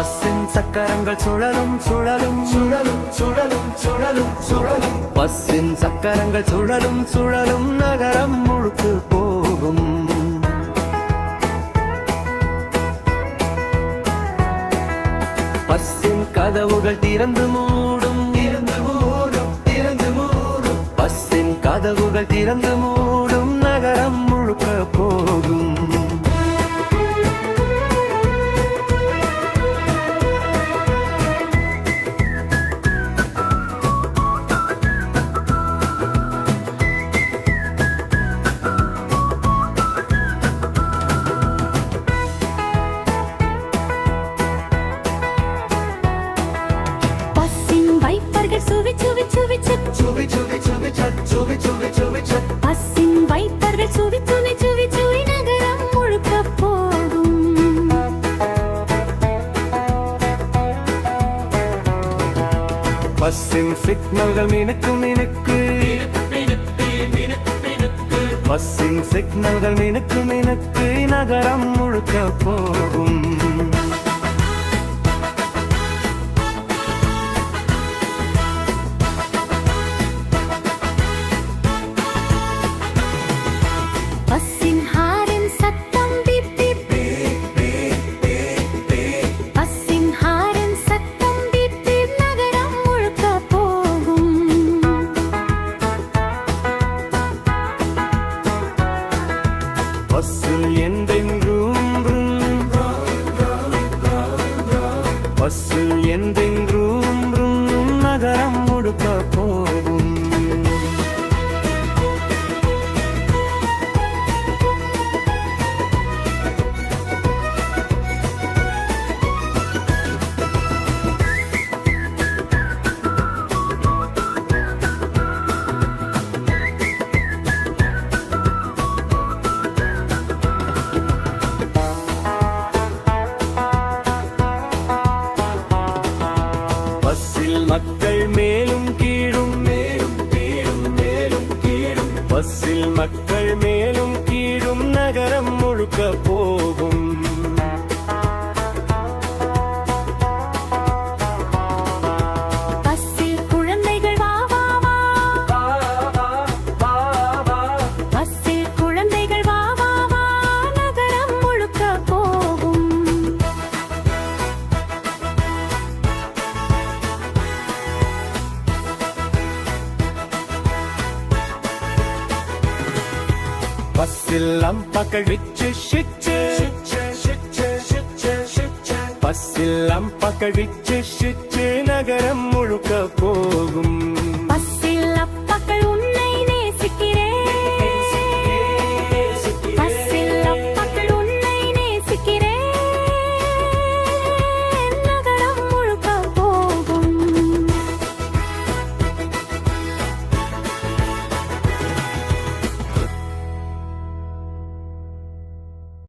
பஸ்ஸின் சக்கரங்கள் சுழலும் சுழலும் சுழலும் சுழலும் சுழலும் சுழலும் பஸ்ஸின் சக்கரங்கள் சுழலும் சுழலும் நகரம் முழுக்கு போகும். பஸ்ஸின் கதவுகள் திறந்து மூடும் திறந்து மூடும் திறந்து மூடும் பஸ்ஸின் கதவுகள் திறந்து மூடும் நகரம் முழுக்க போகும். பஸ்ஸின் வைப்பர்கள் சுவி சுவி சுவி சுவி நகரம் முழுக்க போகும். பஸ்ஸின் சிக்னல்கள் மினுக்கு மினுக்கு பஸ்ஸின் சிக்னல்கள் மினுக்கு மினுக்கு நகரம் முழுக்க போகும். பஸ்ஸின் ஹாரன் சத்தம் பீப் பீப் பஸ்ஸின் ஹாரன் சத்தம் பீப் பீப் நகரம் முழுக்க போகும். பஸ்ஸில் என்றென்றும் பஸ்ஸில் என்றென்றும் நகரம் முழுக்க போகும். பஸ்ஸில் மக்கள் மேலும் கீழும் மேலும் கீழும் மேலும் கீழும் பஸ்ஸில் மக்கள் மேலும் கீழும் நகரம் முழுக்க போகும். பஸ்ஸில் குழந்தைகள் வா வா வா பஸ்ஸில் குழந்தைகள் வா வா வா நகரம் முழுக்க போகும். பஸ்ஸில் அம்பக்கள் விச்சு ஷிச்சு பஸ்ஸில் அம்பக்கள் விச்சு ஷிச்சு நகரம் முழுக்க போகும்.